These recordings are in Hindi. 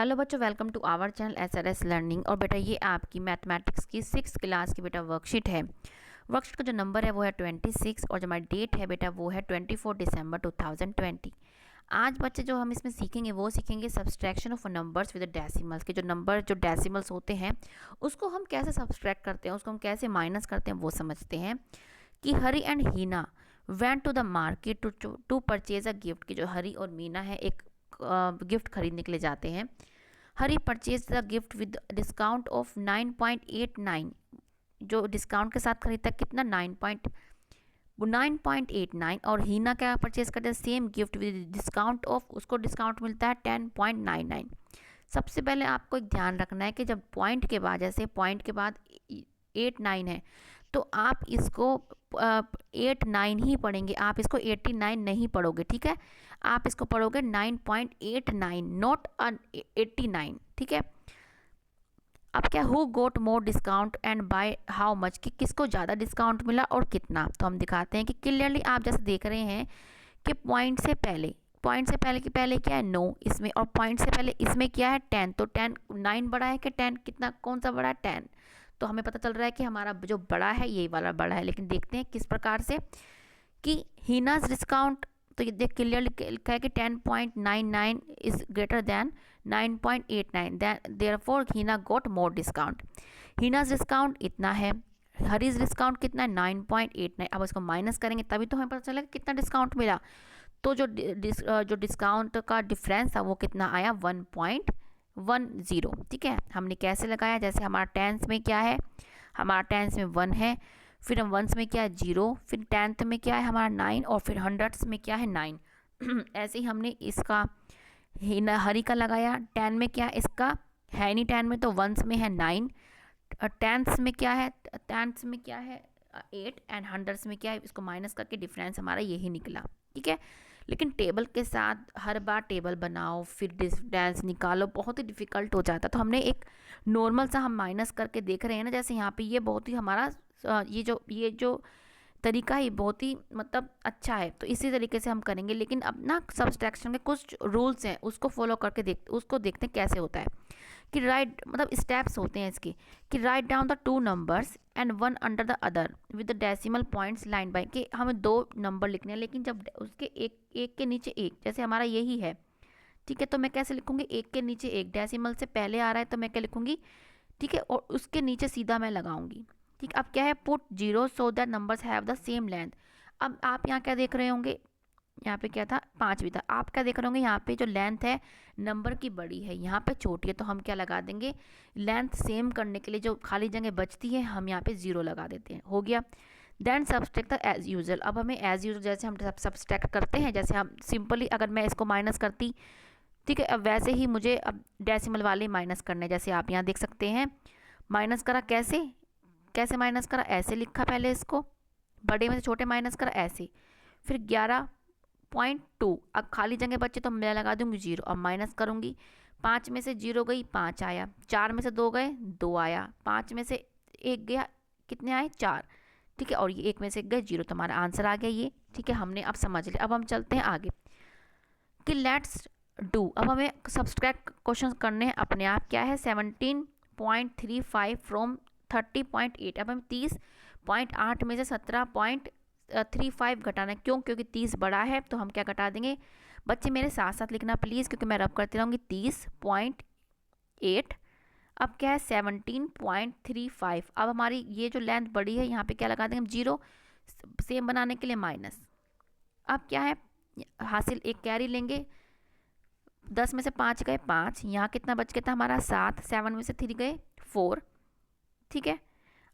हेलो बच्चों, welcome to our channel SRS learning. और बेटा ये आपकी मैथमेटिक्स की 6th क्लास की बेटा वर्कशीट है। वर्कशीट का जो नंबर है वो है 26 और जो हमारी डेट है बेटा वो है 24 दिसंबर 2020। आज बच्चे जो हम इसमें सीखेंगे वो सीखेंगे subtraction of numbers with decimals के जो डेसिमल्स होते हैं उसको हम कैसे सब्सट्रैक्ट करते हैं, उसको हम कैसे माइनस करते हैं वो समझते हैं। कि Hari and Heena went to the market to purchase a gift. की जो हरी और मीना है एक गिफ्ट खरीदने के लिए जाते हैं। Hari purchase the gift with discount of 9.89। जो डिस्काउंट के साथ खरीदता है कितना 9.89। और हीना क्या परचेज करते हैं same gift with discount of, उसको डिस्काउंट मिलता है 10.99। सबसे पहले आपको एक ध्यान रखना है कि जब पॉइंट के बाद, जैसे पॉइंट के बाद 8 9 है तो आप इसको 8 9 ही पढ़ेंगे, आप इसको 89 नहीं पढ़ोगे। ठीक है, आप इसको पढ़ोगे 9.89 नॉट 89। ठीक है। अब क्या, who got more discount and by how much, कि किसको ज़्यादा डिस्काउंट मिला और कितना। तो हम दिखाते हैं कि क्लियरली आप जैसे देख रहे हैं कि पॉइंट से पहले की पहले क्या है 9 इसमें, और पॉइंट से पहले इसमें क्या है 10। तो 10 9 बड़ा है कि 10, कितना कौन सा बड़ा है 10। तो हमें पता चल रहा है कि हमारा जो बड़ा है ये वाला बड़ा है। लेकिन देखते हैं किस प्रकार से कि हीनाज डिस्काउंट, तो ये देख क्लियरली लिखा है कि 10.99 is greater than 9.89, therefore Heena got more discount. Heena's discount इतना है, हरीज डिस्काउंट कितना है 9.89। अब इसको माइनस करेंगे तभी तो हमें पता चलेगा कितना डिस्काउंट मिला। तो जो डिस्काउंट का डिफरेंस था वो कितना आया 1.10। ठीक है, हमने कैसे लगाया, जैसे हमारा टेंस में क्या है, हमारा टेंस में 1 है, फिर हम वंस में क्या है 0, फिर टेंथ में क्या है हमारा 9, और फिर हंड्रेड्स में क्या है 9। ऐसे ही हमने इसका हरी का लगाया। 10 में क्या है इसका है नहीं, 10 में तो वंस में है 9, टेंथ्स में क्या है, 8, एंड हंड्रेड्स में क्या है, इसको माइनस करके डिफरेंस हमारा यही निकला। ठीक है, लेकिन टेबल के साथ हर बार टेबल बनाओ फिर डिफरेंस निकालो, बहुत ही डिफिकल्ट हो जाता। तो हमने एक नॉर्मल सा हम माइनस करके देख रहे हैं ना, जैसे यहाँ पे ये बहुत ही हमारा ये जो तरीका ही बहुत ही मतलब अच्छा है, तो इसी तरीके से हम करेंगे। लेकिन अब ना सब्सट्रैक्शन के कुछ रूल्स हैं उसको फॉलो करके उसको देखते हैं कैसे होता है। कि राइट मतलब स्टेप्स होते हैं इसके, कि write down the 2 numbers and one under the other with the decimal points line by, कि हमें 2 नंबर लिखने हैं लेकिन जब उसके एक के नीचे एक, जैसे हमारा यही है। ठीक है, तो मैं कैसे लिखूंगी, एक के नीचे एक, डेसिमल से पहले आ रहा है तो मैं क्या लिखूंगी। ठीक है, और उसके नीचे सीधा मैं लगाऊंगी। ठीक, अब क्या है, put 0 so that numbers have the same length. अब आप यहाँ क्या देख रहे होंगे, यहाँ पे क्या था 5 भी था, आप क्या देख रहे होंगे यहाँ पे जो लेंथ है नंबर की बड़ी है, यहाँ पे छोटी है, तो हम क्या लगा देंगे, लेंथ सेम करने के लिए जो खाली जगह बचती है हम यहाँ पे 0 लगा देते हैं। हो गया। Then subtract as usual. अब हमें एज यूजल जैसे हम सब्सट्रैक्ट करते हैं, जैसे हम सिंपली अगर मैं इसको माइनस करती, ठीक है, अब वैसे ही मुझे अब डेसिमल वाले माइनस करने, जैसे आप यहाँ देख सकते हैं माइनस करा कैसे, कैसे माइनस करा, ऐसे लिखा पहले इसको, बड़े में से छोटे माइनस करा ऐसे, फिर 11.2। अब खाली जगह बच्चे तो मैं लगा दूंगी 0, अब माइनस करूंगी, 5 में से 0 गई 5 आया, 4 में से 2 गए 2 आया, 5 में से 1 गया कितने आए 4। ठीक है, और ये 1 में से 1 गए 0, तो हमारा आंसर आ गया ये। ठीक है, हमने अब समझ लिया। अब हम चलते हैं आगे कि लेट्स डू। अब हमें सब्सट्रैक्ट क्वेश्चन करने हैं अपने आप। क्या है 17.35 फ्रॉम 30.8। अब हम 30.8 में से 17.35 घटाना है। क्यों, क्योंकि 30 बड़ा है तो हम क्या घटा देंगे। बच्चे मेरे साथ साथ लिखना प्लीज़, क्योंकि मैं रब करती रहूँगी। 30.8 अब क्या है 17.35। अब हमारी ये जो लेंथ बड़ी है यहाँ पे क्या लगा देंगे हम 0, सेम बनाने के लिए माइनस। अब क्या है हासिल, एक कैरी लेंगे, 10 में से 5 गए 5, यहाँ कितना बच गया था हमारा 7, 7 में से 3 गए 4। ठीक है,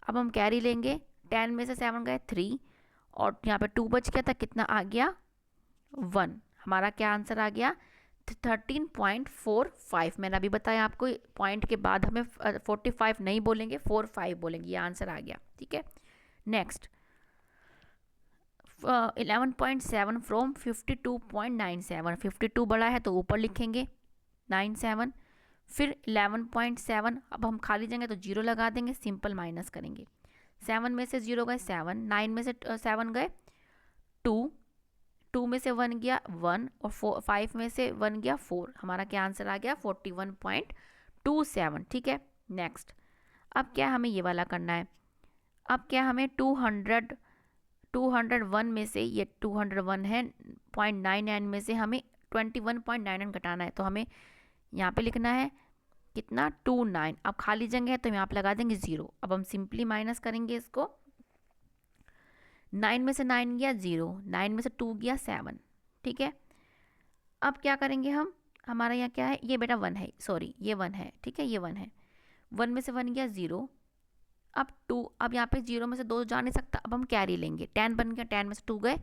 अब हम कैरी लेंगे, 10 में से 7 गए 3, और यहाँ पे 2 बच गया था, कितना आ गया 1। हमारा क्या आंसर आ गया 13.45। मैंने अभी बताया आपको पॉइंट के बाद हमें 45 नहीं बोलेंगे 45 बोलेंगे, ये आंसर आ गया। ठीक है, नेक्स्ट 11.7 फ्रॉम 52.97। 52 बड़ा है तो ऊपर लिखेंगे 97, फिर 11.7। अब हम खाली जगह तो 0 लगा देंगे, सिंपल माइनस करेंगे। 7 में से 0 गए 7, 9 में से 7 गए 2, 2 में से 1 गया 1 और 5 में से 1 गया 4, हमारा क्या आंसर आ गया 41.27। ठीक है, नेक्स्ट अब क्या हमें ये वाला करना है। अब क्या हमें 201 में से, ये 201 है, 0.99 में से हमें 21.99 घटाना है। तो हमें यहाँ पे लिखना है कितना 29। अब खाली जगह है तो यहाँ पे लगा देंगे 0। अब हम सिंपली माइनस करेंगे इसको। 9 में से 9 गया 0, 9 में से 2 गया 7। ठीक है, अब क्या करेंगे हम, हमारा यहाँ क्या है, ये बेटा 1 है, सॉरी ये 1 है। ठीक है, ये 1 है, 1 में से 1 गया 0, अब 2, अब यहाँ पे 0 में से 2 जा नहीं सकता, अब हम कैरी लेंगे, 10 बन गया, 10 में से 2 गए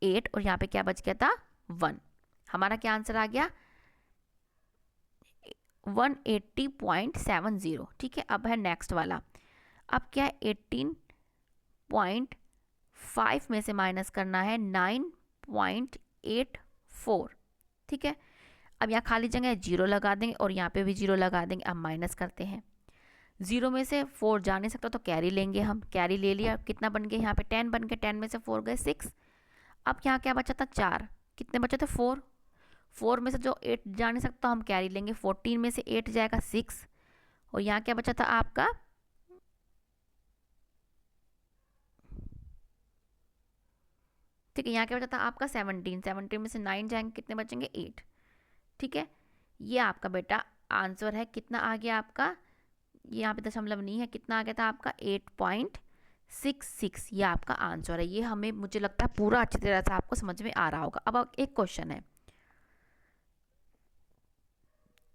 8 और यहाँ पे क्या बच गया था 1। हमारा क्या आंसर आ गया 180.70। ठीक है, अब है नेक्स्ट वाला। अब क्या है 18.5 में से माइनस करना है 9.84। ठीक है, अब यहाँ खाली जगह है 0 लगा देंगे और यहाँ पे भी 0 लगा देंगे। अब माइनस करते हैं, 0 में से 4 जा नहीं सकता तो कैरी लेंगे, हम कैरी ले लिया, कितना बन गया यहाँ पे 10 बन गया, 10 में से 4 गए 6। अब यहाँ क्या बचा था 4, कितने बचे थे 4, 4 में से जो 8 जा नहीं सकता हम कैरी लेंगे, 14 में से 8 जाएगा 6 और यहाँ क्या बचा था आपका, ठीक है यहाँ क्या बचा था आपका 17, 17 में से 9 जाएंगे, कितने बचेंगे 8। ठीक है, ये आपका बेटा आंसर है, कितना आ गया आपका, यहाँ पे दशमलव नहीं है, कितना आ गया था आपका 8.66, ये आपका आंसर है। ये हमें मुझे लगता है पूरा अच्छी तरह से आपको समझ में आ रहा होगा। अब एक क्वेश्चन है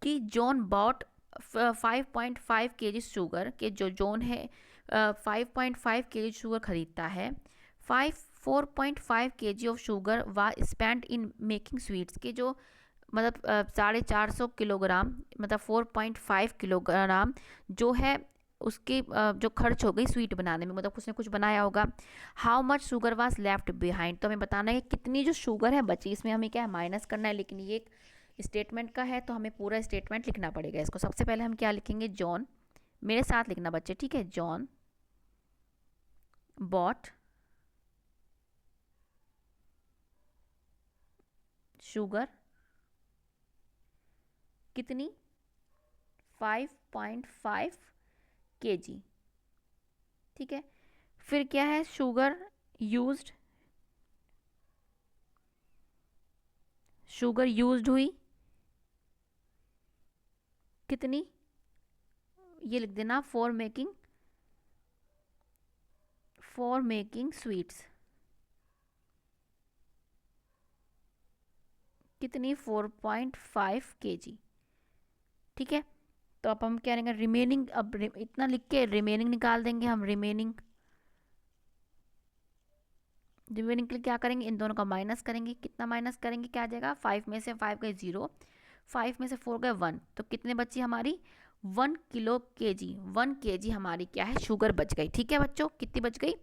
कि जॉन बॉट 5.5 kg शुगर, के जो जॉन है 5.5 kg शुगर खरीदता है, 4.5 kg ऑफ शुगर वा स्पेंड इन मेकिंग स्वीट्स, के जो मतलब 450 किलोग्राम, मतलब 4.5 किलोग्राम जो है उसके जो खर्च हो गई स्वीट बनाने में, मतलब उसने कुछ बनाया होगा। How much sugar was left behind, तो हमें बताना है कितनी जो शुगर है बची, इसमें हमें क्या है माइनस करना है। लेकिन ये एक स्टेटमेंट का है तो हमें पूरा स्टेटमेंट लिखना पड़ेगा इसको। सबसे पहले हम क्या लिखेंगे, जॉन, मेरे साथ लिखना बच्चे, ठीक है, जॉन बॉट शुगर कितनी 5.5 kg। ठीक है, फिर क्या है शुगर यूज्ड, शुगर यूज्ड हुई कितनी, ये लिख देना फॉर मेकिंग स्वीट्स, कितनी 4.5 kg। ठीक है, तो अब हम क्या करेंगे रिमेनिंग, अब इतना लिख के रिमेनिंग निकाल देंगे हम। रिमेनिंग के लिए क्या करेंगे, इन दोनों का माइनस करेंगे, कितना माइनस करेंगे, क्या आ जाएगा 5 में से 5 गए 0, 5 में से 4 गए 1, तो कितने बची हमारी 1 किलो kg, 1 kg हमारी क्या है शुगर बच गई। ठीक है बच्चों, कितनी बच गई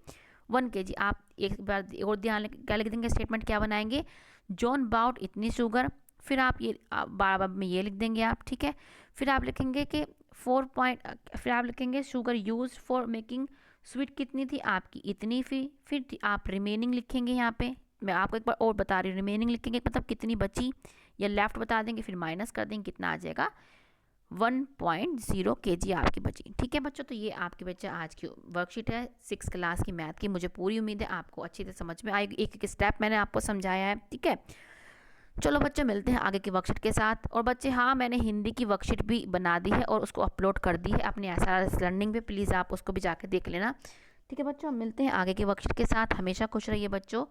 1 kg। आप एक बार और ध्यान क्या लिख देंगे, स्टेटमेंट क्या बनाएंगे, जॉन बाउट इतनी शुगर, फिर आप ये बार में ये लिख देंगे आप। ठीक है, फिर आप लिखेंगे कि फिर आप लिखेंगे sugar use for making sweet कितनी थी आपकी इतनी, फिर आप रिमेनिंग लिखेंगे। यहाँ पे मैं आपको एक बार और बता रही हूँ, रिमेनिंग लिखेंगे मतलब कितनी बची, या लेफ्ट बता देंगे, फिर माइनस कर देंगे, कितना आ जाएगा 1.0 kg आपकी बची। ठीक है बच्चों, तो ये आपके बच्चे आज की वर्कशीट है 6 क्लास की मैथ की। मुझे पूरी उम्मीद है आपको अच्छी तरह समझ में आएगी, एक एक स्टेप मैंने आपको समझाया है। ठीक है, चलो बच्चों मिलते हैं आगे की वर्कशीट के साथ। और बच्चे हाँ, मैंने हिंदी की वर्कशीट भी बना दी है और उसको अपलोड कर दी है अपने SRS लर्निंग पे, प्लीज़ आप उसको भी जाकर देख लेना। ठीक है बच्चों, मिलते हैं आगे की वर्कशीट के साथ। हमेशा खुश रहिए बच्चों,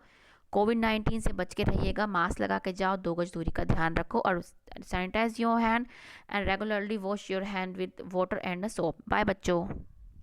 कोविड-19 से बच के रहिएगा, मास्क लगा के जाओ, 2 गज दूरी का ध्यान रखो और sanitise your hand and regularly wash your hand with water and soap. Bye बच्चों।